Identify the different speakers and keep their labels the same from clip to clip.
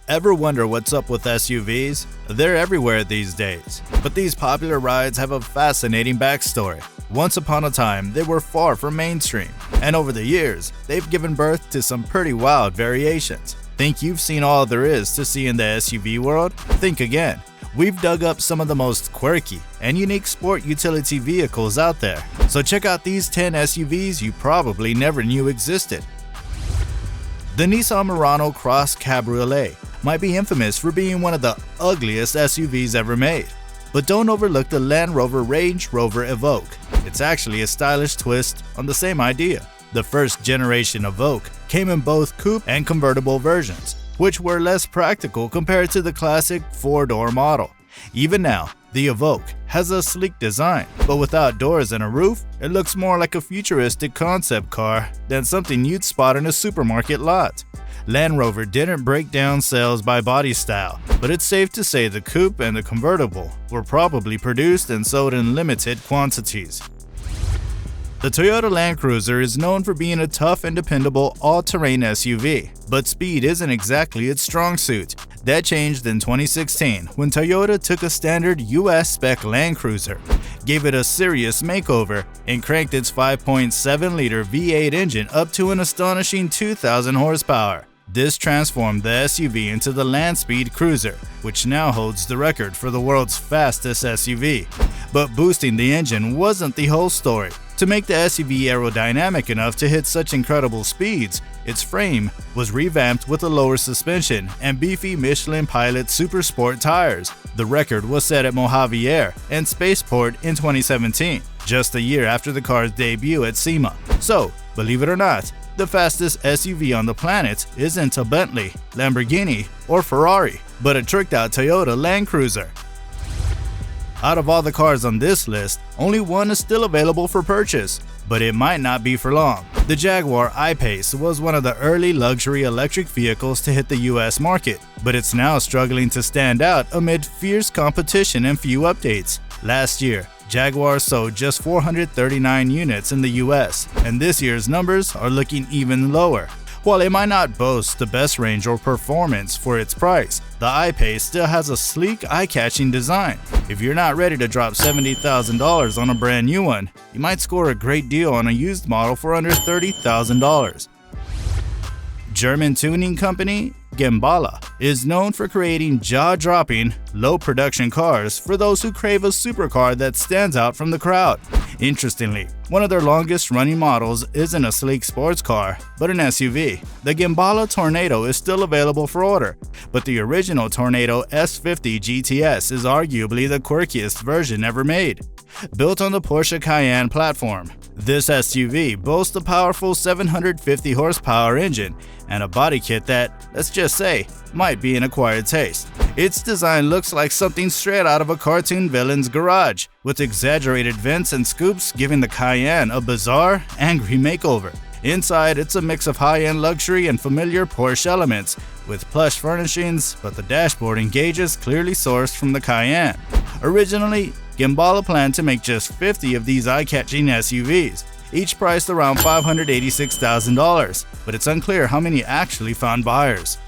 Speaker 1: Ever wonder what's up with SUVs? They're everywhere these days. But these popular rides have a fascinating backstory. Once upon a time, they were far from mainstream, and over the years, they've given birth to some pretty wild variations. Think you've seen all there is to see in the SUV world? Think again. We've dug up some of the most quirky and unique sport utility vehicles out there. So check out these 10 SUVs you probably never knew existed. The Nissan Murano Cross Cabriolet might be infamous for being one of the ugliest SUVs ever made. But don't overlook the Land Rover Range Rover Evoque. It's actually a stylish twist on the same idea. The first generation Evoque came in both coupe and convertible versions, which were less practical compared to the classic four-door model. Even now, the Evoque has a sleek design, but without doors and a roof, it looks more like a futuristic concept car than something you'd spot in a supermarket lot. Land Rover didn't break down sales by body style, but it's safe to say the coupe and the convertible were probably produced and sold in limited quantities. The Toyota Land Cruiser is known for being a tough and dependable all-terrain SUV, but speed isn't exactly its strong suit. That changed in 2016 when Toyota took a standard US spec Land Cruiser, gave it a serious makeover, and cranked its 5.7-liter V8 engine up to an astonishing 2,000 horsepower. This transformed the SUV into the Land Speed Cruiser, which now holds the record for the world's fastest SUV. But boosting the engine wasn't the whole story. To make the SUV aerodynamic enough to hit such incredible speeds, its frame was revamped with a lower suspension and beefy Michelin Pilot Super Sport tires. The record was set at Mojave Air and Spaceport in 2017, just a year after the car's debut at SEMA. So, believe it or not, the fastest SUV on the planet isn't a Bentley, Lamborghini, or Ferrari, but a tricked-out Toyota Land Cruiser. Out of all the cars on this list, only one is still available for purchase, but it might not be for long. The Jaguar I-Pace was one of the early luxury electric vehicles to hit the US market, but it's now struggling to stand out amid fierce competition and few updates. Last year, Jaguar sold just 439 units in the US, and this year's numbers are looking even lower. While it might not boast the best range or performance for its price, the I-Pace still has a sleek, eye-catching design. If you're not ready to drop $70,000 on a brand new one, you might score a great deal on a used model for under $30,000. German tuning company Gembala is known for creating jaw-dropping, low-production cars for those who crave a supercar that stands out from the crowd. Interestingly, one of their longest-running models isn't a sleek sports car, but an SUV. The Gembala Tornado is still available for order, but the original Tornado S50 GTS is arguably the quirkiest version ever made. Built on the Porsche Cayenne platform, this SUV boasts a powerful 750 horsepower engine and a body kit that, let's just say, might be an acquired taste. Its design looks like something straight out of a cartoon villain's garage, with exaggerated vents and scoops giving the Cayenne a bizarre, angry makeover. Inside, it's a mix of high-end luxury and familiar Porsche elements, with plush furnishings, but the dashboard and gauges clearly sourced from the Cayenne. Originally, Gembala planned to make just 50 of these eye-catching SUVs, each priced around $586,000, but it's unclear how many actually found buyers.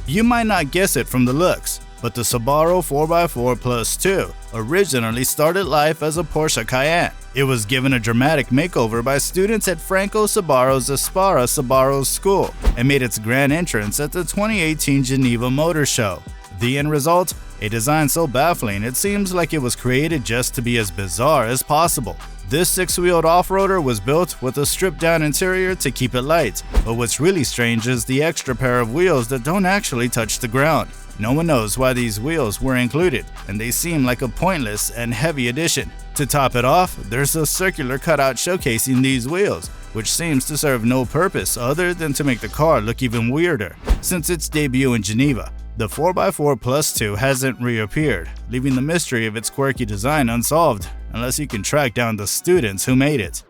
Speaker 1: You might not guess it from the looks, but the Subaru 4x4 Plus 2 originally started life as a Porsche Cayenne. It was given a dramatic makeover by students at Franco Subaru's Aspara Subaru School and made its grand entrance at the 2018 Geneva Motor Show. The end result? A design so baffling it seems like it was created just to be as bizarre as possible. This six-wheeled off-roader was built with a stripped-down interior to keep it light, but what's really strange is the extra pair of wheels that don't actually touch the ground. No one knows why these wheels were included, and they seem like a pointless and heavy addition. To top it off, there's a circular cutout showcasing these wheels, which seems to serve no purpose other than to make the car look even weirder. Since its debut in Geneva, the 4x4 Plus 2 hasn't reappeared, leaving the mystery of its quirky design unsolved, unless you can track down the students who made it.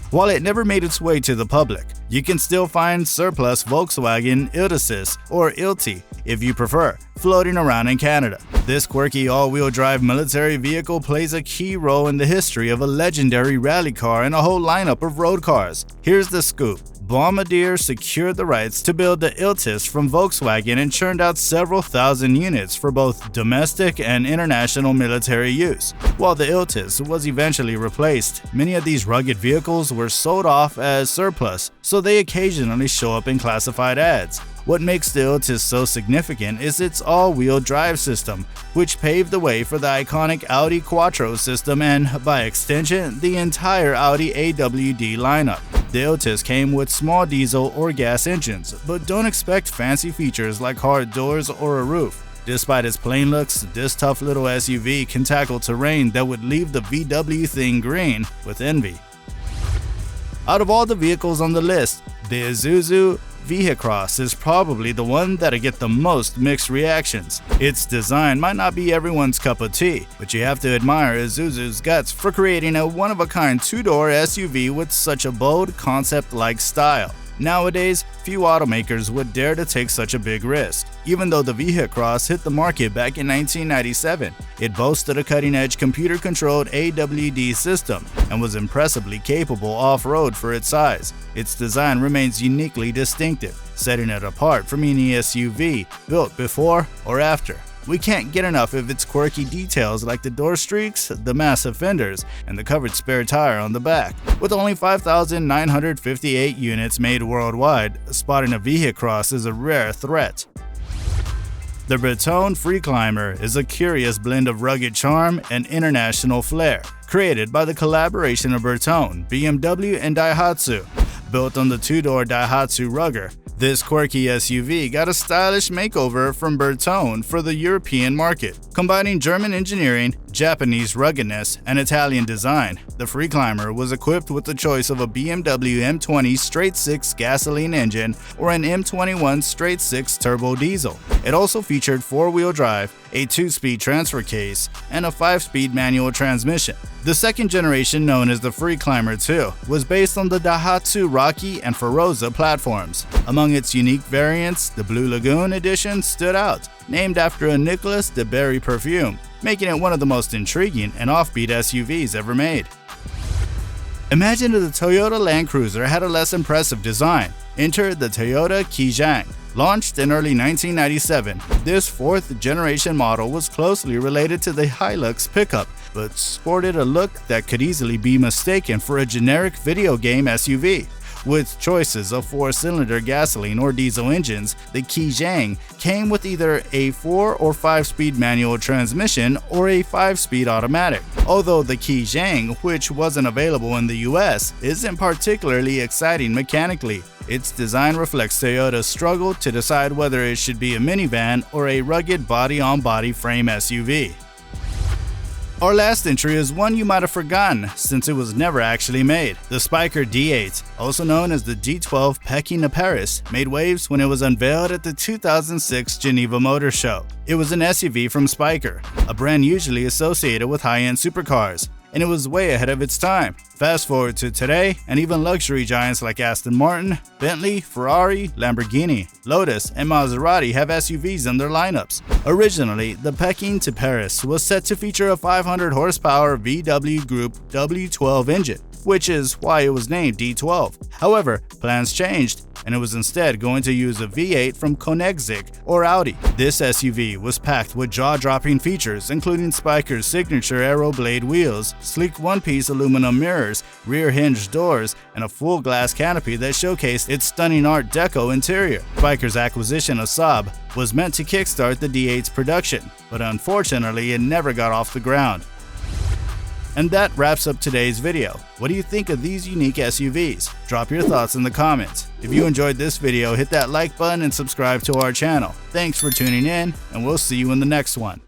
Speaker 1: While it never made its way to the public, you can still find surplus Volkswagen Iltisis, or Ilti if you prefer, floating around in Canada. This quirky all-wheel drive military vehicle plays a key role in the history of a legendary rally car and a whole lineup of road cars. Here's the scoop. Bombardier secured the rights to build the Iltis from Volkswagen and churned out several thousand units for both domestic and international military use. While the Iltis was eventually replaced, many of these rugged vehicles were sold off as surplus, so they occasionally show up in classified ads. What makes the Iltis so significant is its all-wheel drive system, which paved the way for the iconic Audi Quattro system and, by extension, the entire Audi AWD lineup. The Iltis came with small diesel or gas engines, but don't expect fancy features like hard doors or a roof. Despite its plain looks, this tough little SUV can tackle terrain that would leave the VW thing green with envy. Out of all the vehicles on the list, the Isuzu V-Cross is probably the one that'll get the most mixed reactions. Its design might not be everyone's cup of tea, but you have to admire Isuzu's guts for creating a one-of-a-kind two-door SUV with such a bold, concept-like style. Nowadays, few automakers would dare to take such a big risk. Even though the V-Cross hit the market back in 1997, it boasted a cutting-edge computer-controlled AWD system and was impressively capable off-road for its size. Its design remains uniquely distinctive, setting it apart from any SUV built before or after. We can't get enough of its quirky details like the door streaks, the massive fenders, and the covered spare tire on the back. With only 5,958 units made worldwide, spotting a V-Cross is a rare threat. The Breton Freeclimber is a curious blend of rugged charm and international flair, created by the collaboration of Breton, BMW, and Daihatsu. Built on the two-door Daihatsu Rugger, this quirky SUV got a stylish makeover from Breton for the European market. Combining German engineering, Japanese ruggedness, and Italian design, the Freeclimber was equipped with the choice of a BMW M20 straight-six gasoline engine or an M21 straight-six turbo diesel. It also featured four-wheel drive, a two-speed transfer case, and a five-speed manual transmission. The second generation, known as the Freeclimber 2, was based on the Daihatsu Rocky and Feroza platforms. Among its unique variants, the Blue Lagoon edition stood out, named after a Nicolas de Berry perfume, making it one of the most intriguing and offbeat SUVs ever made. Imagine if the Toyota Land Cruiser had a less impressive design. Enter the Toyota Kijang. Launched in early 1997, this fourth-generation model was closely related to the Hilux pickup, but sported a look that could easily be mistaken for a generic video game SUV. With choices of four-cylinder gasoline or diesel engines, the Kijang came with either a 4 or 5-speed manual transmission or a 5-speed automatic. Although the Kijang, which wasn't available in the US, isn't particularly exciting mechanically. Its design reflects Toyota's struggle to decide whether it should be a minivan or a rugged body-on-body frame SUV. Our last entry is one you might have forgotten since it was never actually made. The Spyker D8, also known as the D12 Peking-to-Paris, made waves when it was unveiled at the 2006 Geneva Motor Show. It was an SUV from Spyker, a brand usually associated with high-end supercars, and it was way ahead of its time. Fast forward to today, and even luxury giants like Aston Martin, Bentley, Ferrari, Lamborghini, Lotus, and Maserati have SUVs in their lineups. Originally, the Peking-to-Paris was set to feature a 500 horsepower VW Group W12 engine, which is why it was named D12. However, plans changed, and it was instead going to use a V8 from Koenigsegg or Audi. This SUV was packed with jaw-dropping features, including Spyker's signature Aero Blade wheels, sleek one-piece aluminum mirrors, rear-hinged doors, and a full glass canopy that showcased its stunning Art Deco interior. Spyker's acquisition of Saab was meant to kickstart the D8's production, but unfortunately it never got off the ground. And that wraps up today's video. What do you think of these unique SUVs? Drop your thoughts in the comments. If you enjoyed this video, hit that like button and subscribe to our channel. Thanks for tuning in, and we'll see you in the next one.